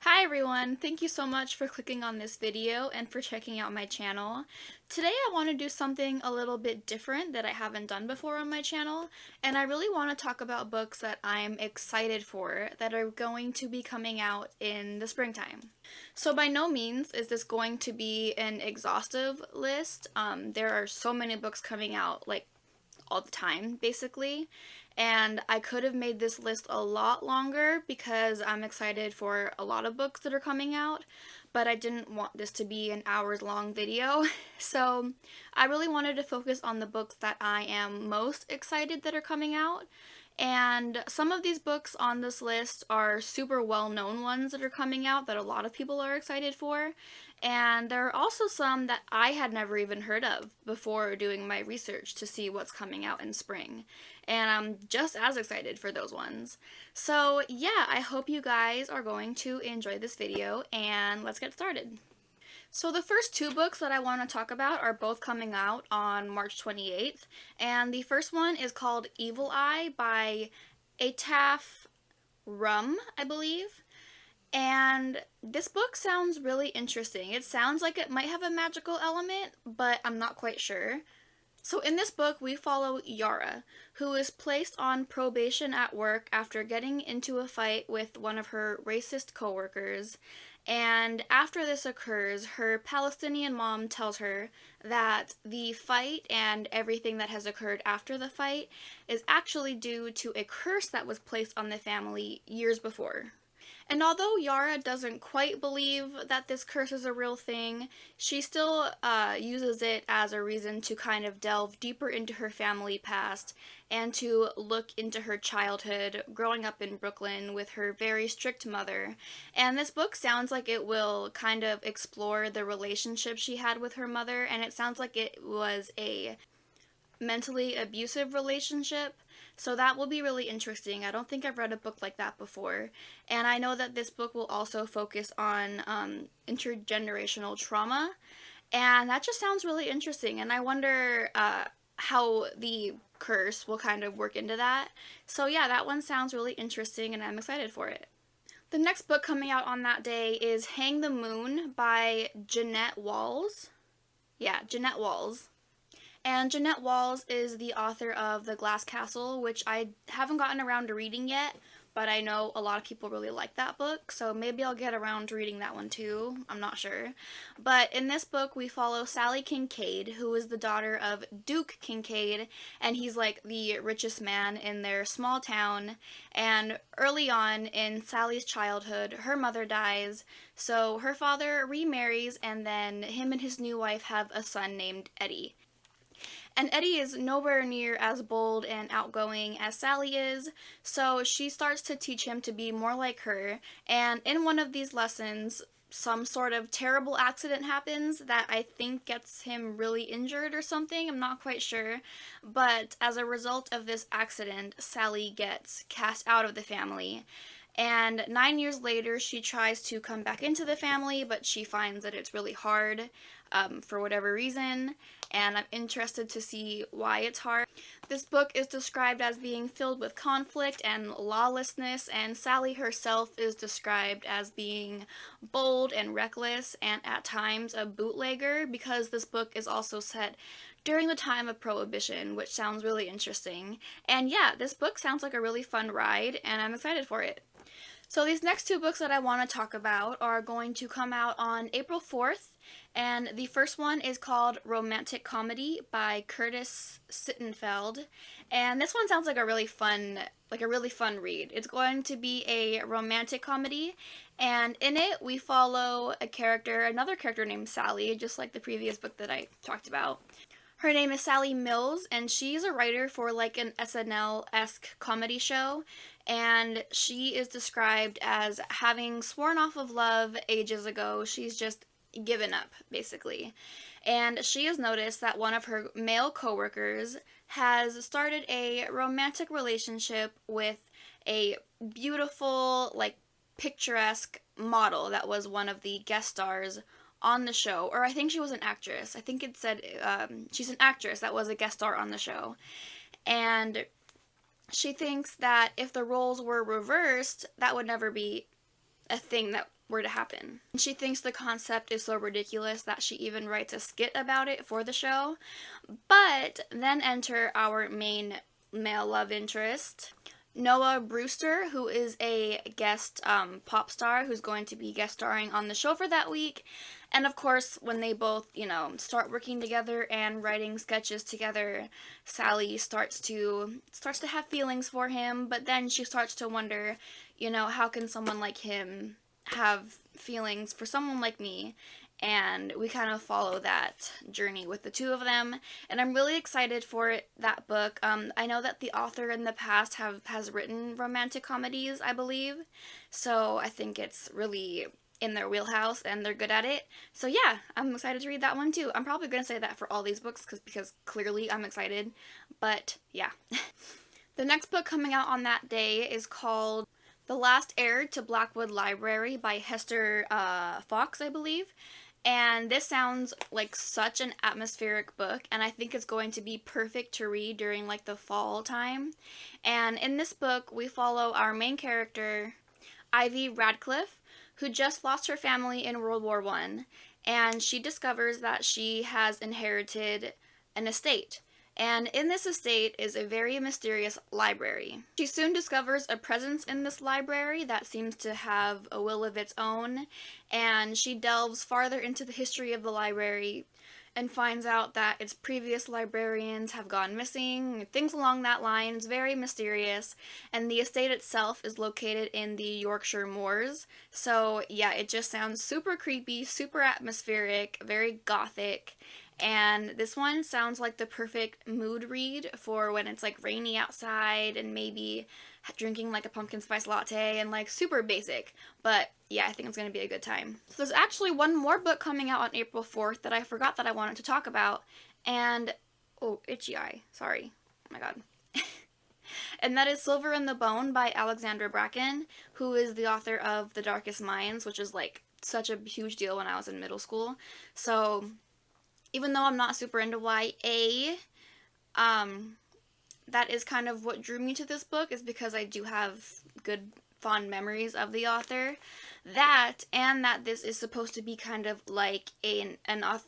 Hi everyone, thank you so much for clicking on this video and for checking out my channel. Today I want to do something a little bit different that I haven't done before on my channel, and I really want to talk about books that I'm excited for that are going to be coming out in the springtime. So by no means is this going to be an exhaustive list. There are so many books coming out, like all the time, basically. And I could have made this list a lot longer because I'm excited for a lot of books that are coming out, but I didn't want this to be an hours long video. So I really wanted to focus on the books that I am most excited that are coming out. And some of these books on this list are super well-known ones that are coming out that a lot of people are excited for. And there are also some that I had never even heard of before doing my research to see what's coming out in spring. And I'm just as excited for those ones. So yeah, I hope you guys are going to enjoy this video, and let's get started. So the first two books that I want to talk about are both coming out on March 28th, and the first one is called Evil Eye by Ataf Rum, I believe. And this book sounds really interesting. It sounds like it might have a magical element, but I'm not quite sure. So in this book, we follow Yara, who is placed on probation at work after getting into a fight with one of her racist coworkers. And after this occurs, her Palestinian mom tells her that the fight and everything that has occurred after the fight is actually due to a curse that was placed on the family years before. And although Yara doesn't quite believe that this curse is a real thing, she still uses it as a reason to kind of delve deeper into her family past and to look into her childhood growing up in Brooklyn with her very strict mother. And this book sounds like it will kind of explore the relationship she had with her mother, and it sounds like it was a mentally abusive relationship. So that will be really interesting. I don't think I've read a book like that before. And I know that this book will also focus on intergenerational trauma. And that just sounds really interesting. And I wonder how the curse will kind of work into that. So yeah, that one sounds really interesting and I'm excited for it. The next book coming out on that day is Hang the Moon by Jeannette Walls. Yeah, Jeannette Walls. And Jeannette Walls is the author of The Glass Castle, which I haven't gotten around to reading yet, but I know a lot of people really like that book, so maybe I'll get around to reading that one too. I'm not sure. But in this book, we follow Sally Kincaid, who is the daughter of Duke Kincaid, and he's like the richest man in their small town. And early on in Sally's childhood, her mother dies, so her father remarries, and then him and his new wife have a son named Eddie. And Eddie is nowhere near as bold and outgoing as Sally is, so she starts to teach him to be more like her. And in one of these lessons, some sort of terrible accident happens that I think gets him really injured or something. I'm not quite sure. But as a result of this accident, Sally gets cast out of the family. And 9 years later, she tries to come back into the family, but she finds that it's really hard for whatever reason. And I'm interested to see why it's hard. This book is described as being filled with conflict and lawlessness, and Sally herself is described as being bold and reckless, and at times a bootlegger, because this book is also set during the time of Prohibition, which sounds really interesting. And yeah, this book sounds like a really fun ride, and I'm excited for it. So these next two books that I want to talk about are going to come out on April 4th, and the first one is called Romantic Comedy by Curtis Sittenfeld, and this one sounds like a really fun read. It's going to be a romantic comedy, and in it we follow another character named Sally, just like the previous book that I talked about. Her name is Sally Mills, and she's a writer for like an SNL-esque comedy show, and she is described as having sworn off of love ages ago. She's just given up, basically. And she has noticed that one of her male coworkers has started a romantic relationship with a beautiful, like, picturesque model that was one of the guest stars on the show, or I think she was an actress. I think it said she's an actress that was a guest star on the show. And she thinks that if the roles were reversed, that would never be a thing that were to happen. And she thinks the concept is so ridiculous that she even writes a skit about it for the show. But then enter our main male love interest, Noah Brewster, who is a guest pop star who's going to be guest starring on the show for that week. And of course, when they both, start working together and writing sketches together, Sally starts to have feelings for him, but then she starts to wonder, how can someone like him have feelings for someone like me? And we kind of follow that journey with the two of them, and I'm really excited for that book. I know that the author in the past has written romantic comedies, I believe, so I think it's really in their wheelhouse and they're good at it. So yeah, I'm excited to read that one too. I'm probably going to say that for all these books because clearly I'm excited, but yeah. The next book coming out on that day is called The Last Heir to Blackwood Library by Hester Fox, I believe. And this sounds like such an atmospheric book, and I think it's going to be perfect to read during like the fall time. And in this book, we follow our main character, Ivy Radcliffe, who just lost her family in World War I, and she discovers that she has inherited an estate. And in this estate is a very mysterious library. She soon discovers a presence in this library that seems to have a will of its own, and she delves farther into the history of the library and finds out that its previous librarians have gone missing, things along that line. It's very mysterious, and the estate itself is located in the Yorkshire Moors. So yeah, it just sounds super creepy, super atmospheric, very gothic. And this one sounds like the perfect mood read for when it's like rainy outside and maybe drinking like a pumpkin spice latte and like super basic. But yeah, I think it's going to be a good time. So there's actually one more book coming out on April 4th that I forgot that I wanted to talk about. And, oh, itchy eye. Sorry. Oh my god. And that is Silver in the Bone by Alexandra Bracken, who is the author of The Darkest Minds, which is like such a huge deal when I was in middle school. So even though I'm not super into YA, that is kind of what drew me to this book, is because I do have good, fond memories of the author. That, and that this is supposed to be kind of like an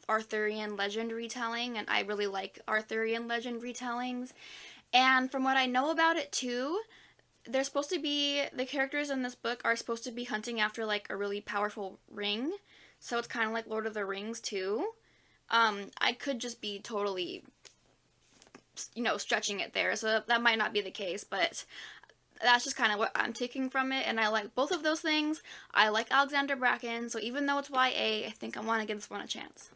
Arthurian legend retelling, and I really like Arthurian legend retellings. And from what I know about it too, they're supposed to be, the characters in this book are supposed to be hunting after like a really powerful ring. So it's kind of like Lord of the Rings too. I could just be totally, stretching it there, so that might not be the case, but that's just kind of what I'm taking from it, and I like both of those things. I like Alexandra Bracken, so even though it's YA, I think I want to give this one a chance.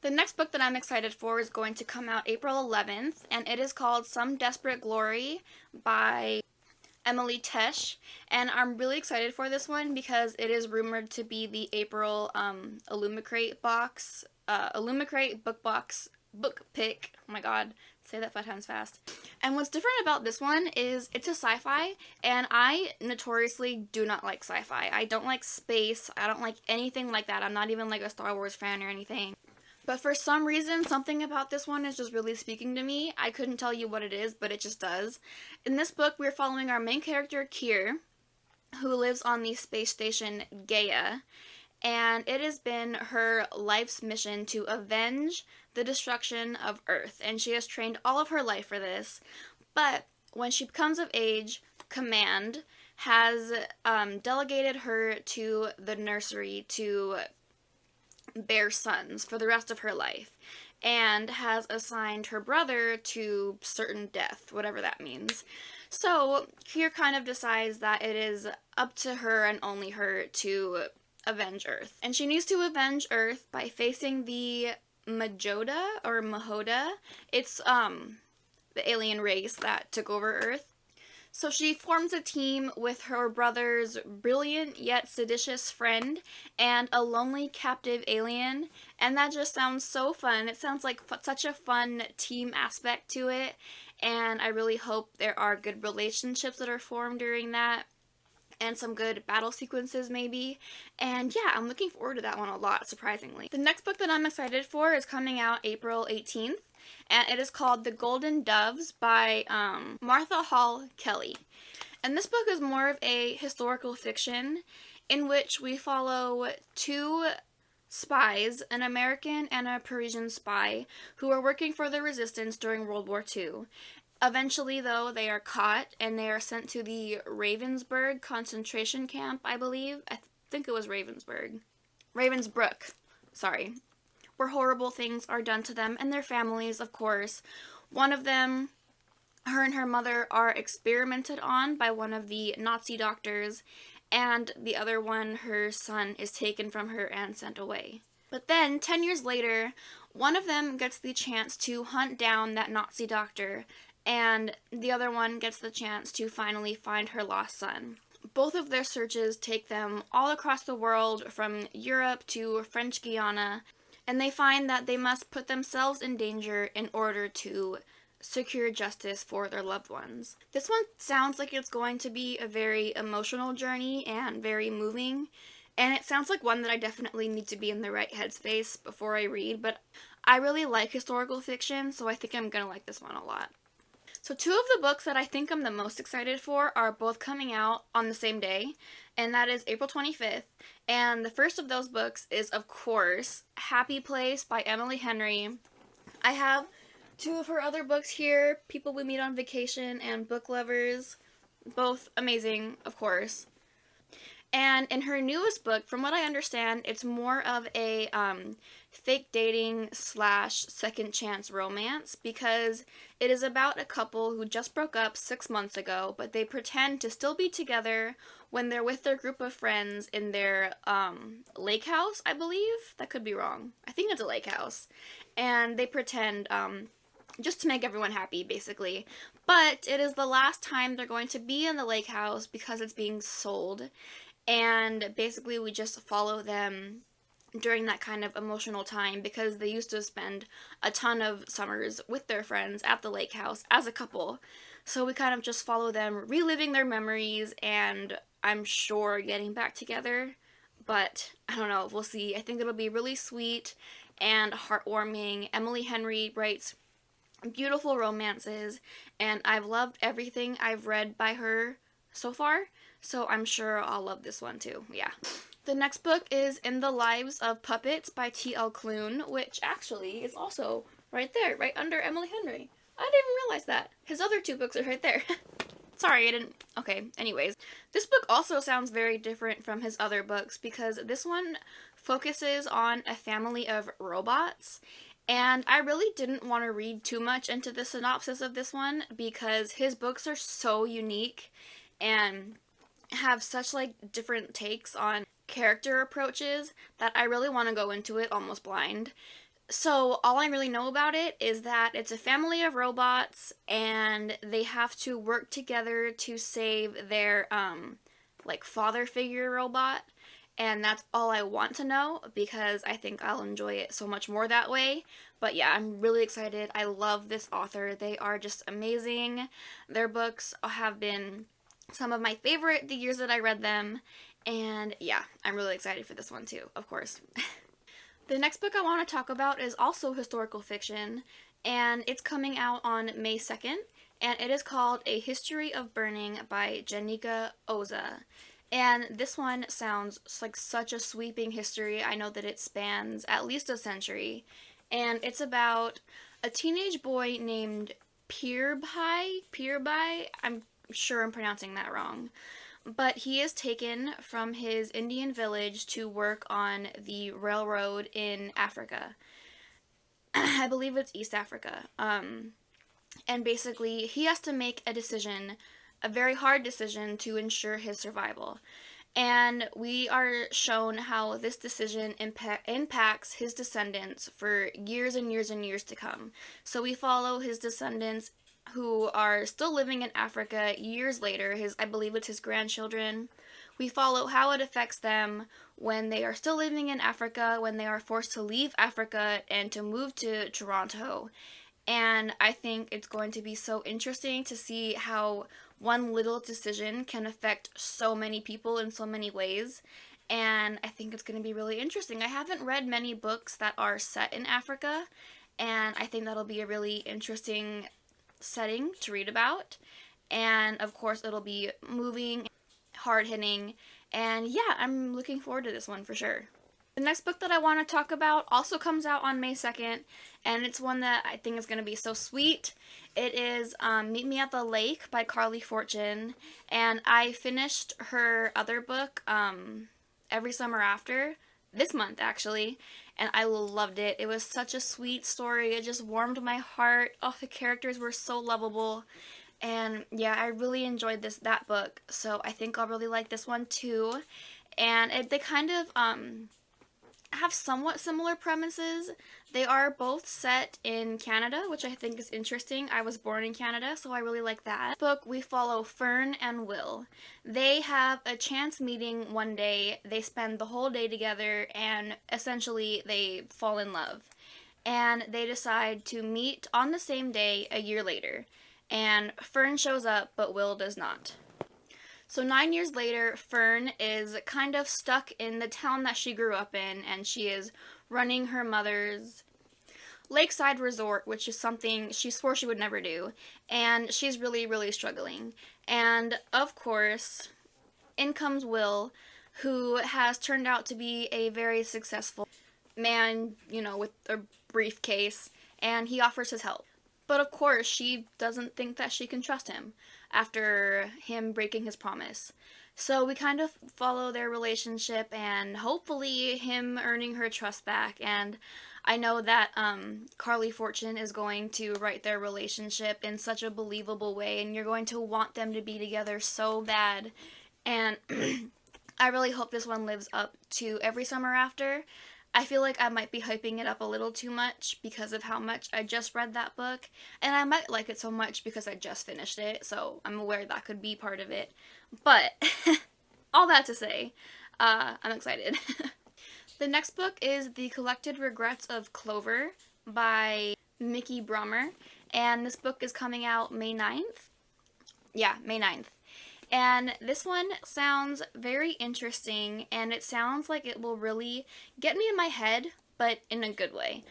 The next book that I'm excited for is going to come out April 11th, and it is called Some Desperate Glory by Emily Tesh, and I'm really excited for this one because it is rumored to be the April Illumicrate box, Illumicrate book pick. Oh my god, say that 5 times fast. And what's different about this one is it's a sci-fi, and I notoriously do not like sci-fi. I don't like space, I don't like anything like that. I'm not even like a Star Wars fan or anything. But for some reason, something about this one is just really speaking to me. I couldn't tell you what it is, but it just does. In this book, we're following our main character, Kier, who lives on the space station Gaia, and it has been her life's mission to avenge the destruction of Earth, and she has trained all of her life for this. But when she becomes of age, Command has delegated her to the nursery to bear sons for the rest of her life, and has assigned her brother to certain death, whatever that means. So Kier kind of decides that it is up to her and only her to avenge Earth. And she needs to avenge Earth by facing the Majoda or Mahoda. It's the alien race that took over Earth. So she forms a team with her brother's brilliant yet seditious friend and a lonely captive alien, and that just sounds so fun. It sounds like such a fun team aspect to it, and I really hope there are good relationships that are formed during that, and some good battle sequences maybe. And yeah, I'm looking forward to that one a lot, surprisingly. The next book that I'm excited for is coming out April 18th. And it is called The Golden Doves by Martha Hall Kelly. And this book is more of a historical fiction in which we follow two spies, an American and a Parisian spy, who are working for the resistance during World War II. Eventually, though, they are caught and they are sent to the Ravensbrück concentration camp, I believe. I think it was Ravensbrück. Ravensbrück, sorry. Where horrible things are done to them and their families, of course. One of them, her and her mother, are experimented on by one of the Nazi doctors, and the other one, her son, is taken from her and sent away. But then, 10 years later, one of them gets the chance to hunt down that Nazi doctor, and the other one gets the chance to finally find her lost son. Both of their searches take them all across the world, from Europe to French Guiana, and they find that they must put themselves in danger in order to secure justice for their loved ones. This one sounds like it's going to be a very emotional journey and very moving, and it sounds like one that I definitely need to be in the right headspace before I read, but I really like historical fiction, so I think I'm gonna like this one a lot. So two of the books that I think I'm the most excited for are both coming out on the same day, and that is April 25th. And the first of those books is, of course, Happy Place by Emily Henry. I have two of her other books here, People We Meet on Vacation and Book Lovers. Both amazing, of course. And in her newest book, from what I understand, it's more of a fake dating / second chance romance, because it is about a couple who just broke up 6 months ago, but they pretend to still be together when they're with their group of friends in their lake house, I believe. That could be wrong. I think it's a lake house. And they pretend just to make everyone happy, basically. But it is the last time they're going to be in the lake house because it's being sold. And basically we just follow them during that kind of emotional time, because they used to spend a ton of summers with their friends at the lake house as a couple. So we kind of just follow them reliving their memories, and I'm sure getting back together. But I don't know, we'll see. I think it'll be really sweet and heartwarming. Emily Henry writes beautiful romances, and I've loved everything I've read by her so far, so I'm sure I'll love this one too. Yeah. The next book is In the Lives of Puppets by T.L. Clune, which actually is also right there, right under Emily Henry. I didn't even realize that. His other two books are right there. Sorry, I didn't... Okay, anyways. This book also sounds very different from his other books, because this one focuses on a family of robots. And I really didn't want to read too much into the synopsis of this one, because his books are so unique and have such different takes on character approaches that I really want to go into it almost blind. So all I really know about it is that it's a family of robots and they have to work together to save their father figure robot, and that's all I want to know, because I think I'll enjoy it so much more that way. But yeah, I'm really excited. I love this author. They are just amazing. Their books have been some of my favorite the years that I read them, and yeah, I'm really excited for this one too, of course. The next book I want to talk about is also historical fiction, and it's coming out on May 2nd, and it is called A History of Burning by Jeannette Walls. And this one sounds like such a sweeping history. I know that it spans at least a century, and it's about a teenage boy named Pierbai. I'm sure I'm pronouncing that wrong. But he is taken from his Indian village to work on the railroad in Africa. I believe it's East Africa. And basically, he has to make a decision, a very hard decision, to ensure his survival. And we are shown how this decision impacts his descendants for years and years and years to come. So we follow his descendants who are still living in Africa years later. I believe it's his grandchildren. We follow how it affects them when they are still living in Africa, when they are forced to leave Africa and to move to Toronto. And I think it's going to be so interesting to see how one little decision can affect so many people in so many ways. And I think it's going to be really interesting. I haven't read many books that are set in Africa, and I think that'll be a really interesting setting to read about. and of course it'll be moving, hard-hitting, and yeah, I'm looking forward to this one for sure. The next book that I want to talk about also comes out on May 2nd, and it's one that I think is going to be so sweet. It is Meet Me at the Lake by Carly Fortune, and I finished her other book, Every Summer After, this month actually, and I loved it. It was such a sweet story. It just warmed my heart. Oh, the characters were so lovable. And yeah, I really enjoyed that book, so I think I'll really like this one too. And they kind of have somewhat similar premises. They are both set in Canada, which I think is interesting. I was born in Canada, so I really like that. Book, we follow Fern and Will. They have a chance meeting one day. They spend the whole day together, and essentially they fall in love. And they decide to meet on the same day a year later. And Fern shows up, but Will does not. So 9 years later, Fern is kind of stuck in the town that she grew up in, and she is running her mother's lakeside resort, which is something she swore she would never do, and she's really, really struggling. And of course, in comes Will, who has turned out to be a very successful man, you know, with a briefcase, and he offers his help. But of course, she doesn't think that she can trust him after him breaking his promise. So we kind of follow their relationship and hopefully him earning her trust back. And I know that Carly Fortune is going to write their relationship in such a believable way, and you're going to want them to be together so bad. And I really hope this one lives up to Every Summer After. I feel like I might be hyping it up a little too much because of how much I just read that book, and I might like it so much because I just finished it, so I'm aware that could be part of it. But, all that to say, I'm excited. The next book is The Collected Regrets of Clover by Mickey Brommer, and this book is coming out May 9th. Yeah, May 9th. And this one sounds very interesting, and it sounds like it will really get me in my head, but in a good way.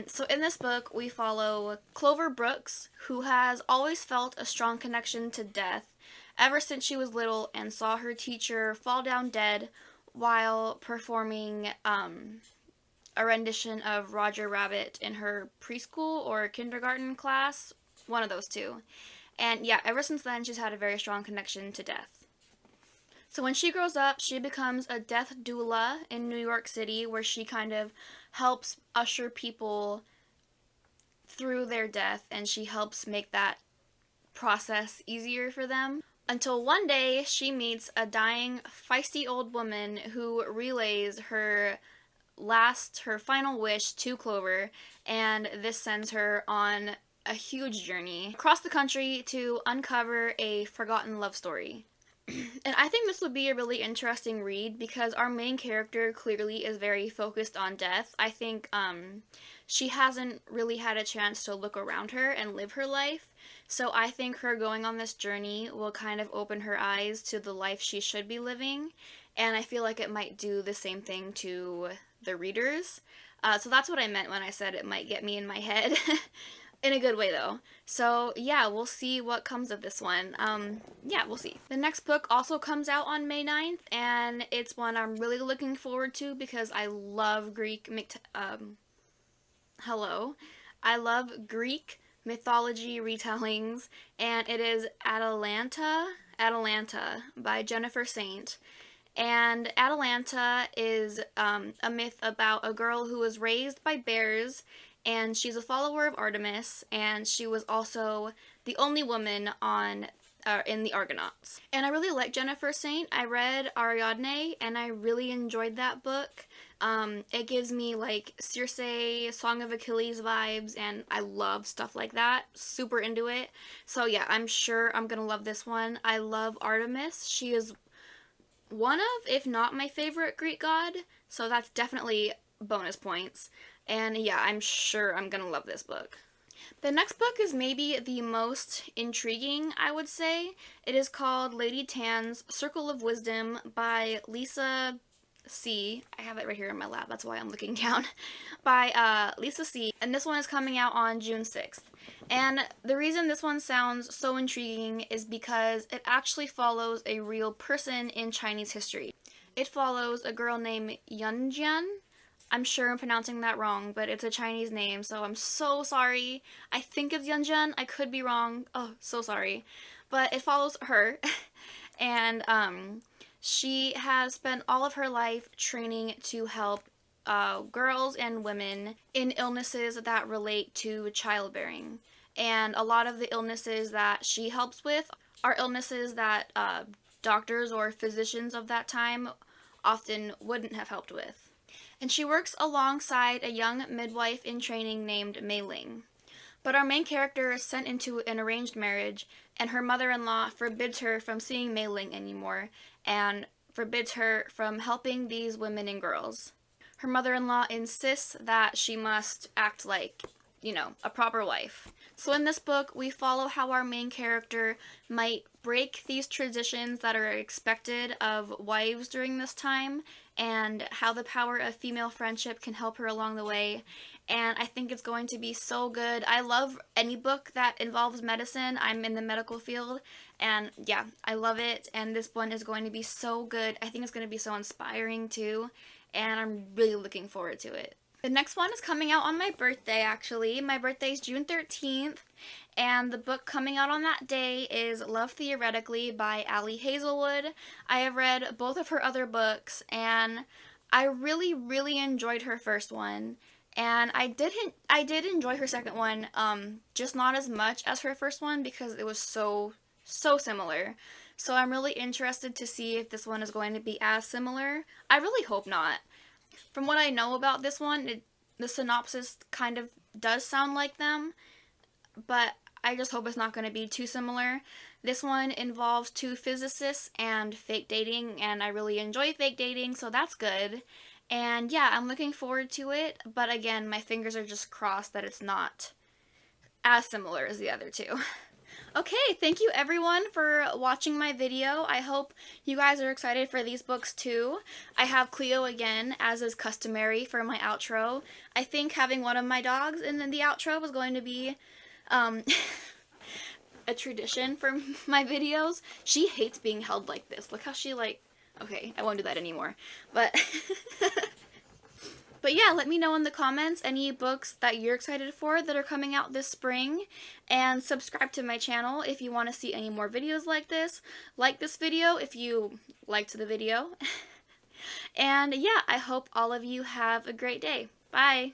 So in this book, we follow Clover Brooks, who has always felt a strong connection to death ever since she was little and saw her teacher fall down dead while performing a rendition of Roger Rabbit in her preschool or kindergarten class, one of those two. And yeah, ever since then, she's had a very strong connection to death. So when she grows up, she becomes a death doula in New York City, where she kind of helps usher people through their death, and she helps make that process easier for them. Until one day, she meets a dying, feisty old woman who relays her final wish to Clover, and this sends her on a huge journey across the country to uncover a forgotten love story. And I think this would be a really interesting read because our main character clearly is very focused on death. I think she hasn't really had a chance to look around her and live her life. So I think her going on this journey will kind of open her eyes to the life she should be living. And I feel like it might do the same thing to the readers. So that's what I meant when I said it might get me in my head. In a good way, though. So, yeah, we'll see what comes of this one. Yeah, we'll see. The next book also comes out on May 9th, and it's one I'm really looking forward to because I love I love Greek mythology retellings, and it is ATALANTA by Jennifer Saint. And ATALANTA is a myth about a girl who was raised by bears, and she's a follower of Artemis, and she was also the only woman in the Argonauts. And I really like Jennifer Saint. I read Ariadne, and I really enjoyed that book. It gives me like Circe, Song of Achilles vibes, and I love stuff like that. Super into it. So yeah, I'm sure I'm gonna love this one. I love Artemis. She is one of, if not my favorite Greek god, so that's definitely bonus points. And yeah, I'm sure I'm gonna love this book. The next book is maybe the most intriguing, I would say. It is called Lady Tan's Circle of Wisdom by Lisa C. I have it right here in my lap, that's why I'm looking down. By Lisa C. And this one is coming out on June 6th. And the reason this one sounds so intriguing is because it actually follows a real person in Chinese history. It follows a girl named Yunjian. I'm sure I'm pronouncing that wrong, but it's a Chinese name, so I'm so sorry. I think it's Yunjian. I could be wrong. Oh, so sorry. But it follows her, and she has spent all of her life training to help girls and women in illnesses that relate to childbearing. And a lot of the illnesses that she helps with are illnesses that doctors or physicians of that time often wouldn't have helped with. And she works alongside a young midwife in training named Mei Ling. But our main character is sent into an arranged marriage, and her mother-in-law forbids her from seeing Mei Ling anymore, and forbids her from helping these women and girls. Her mother-in-law insists that she must act like, you know, a proper wife. So in this book, we follow how our main character might break these traditions that are expected of wives during this time, and how the power of female friendship can help her along the way. And I think it's going to be so good. I love any book that involves medicine. I'm in the medical field, and yeah, I love it. And this one is going to be so good. I think it's going to be so inspiring too, and I'm really looking forward to it. The next one is coming out on my birthday, actually. My birthday is June 13th, and the book coming out on that day is Love Theoretically by Ali Hazelwood. I have read both of her other books, and I really, really enjoyed her first one. And I did enjoy her second one, just not as much as her first one because it was so similar. So I'm really interested to see if this one is going to be as similar. I really hope not. From what I know about this one, the synopsis kind of does sound like them, but I just hope it's not going to be too similar. This one involves two physicists and fake dating, and I really enjoy fake dating, so that's good. And yeah, I'm looking forward to it, but again, my fingers are just crossed that it's not as similar as the other two. Okay, thank you everyone for watching my video. I hope you guys are excited for these books too. I have Cleo again, as is customary for my outro. I think having one of my dogs in the outro was going to be a tradition for my videos. She hates being held like this. Look how she okay, I won't do that anymore. But But yeah, let me know in the comments any books that you're excited for that are coming out this spring, and subscribe to my channel if you want to see any more videos like this. Like this video if you liked the video. And yeah, I hope all of you have a great day. Bye!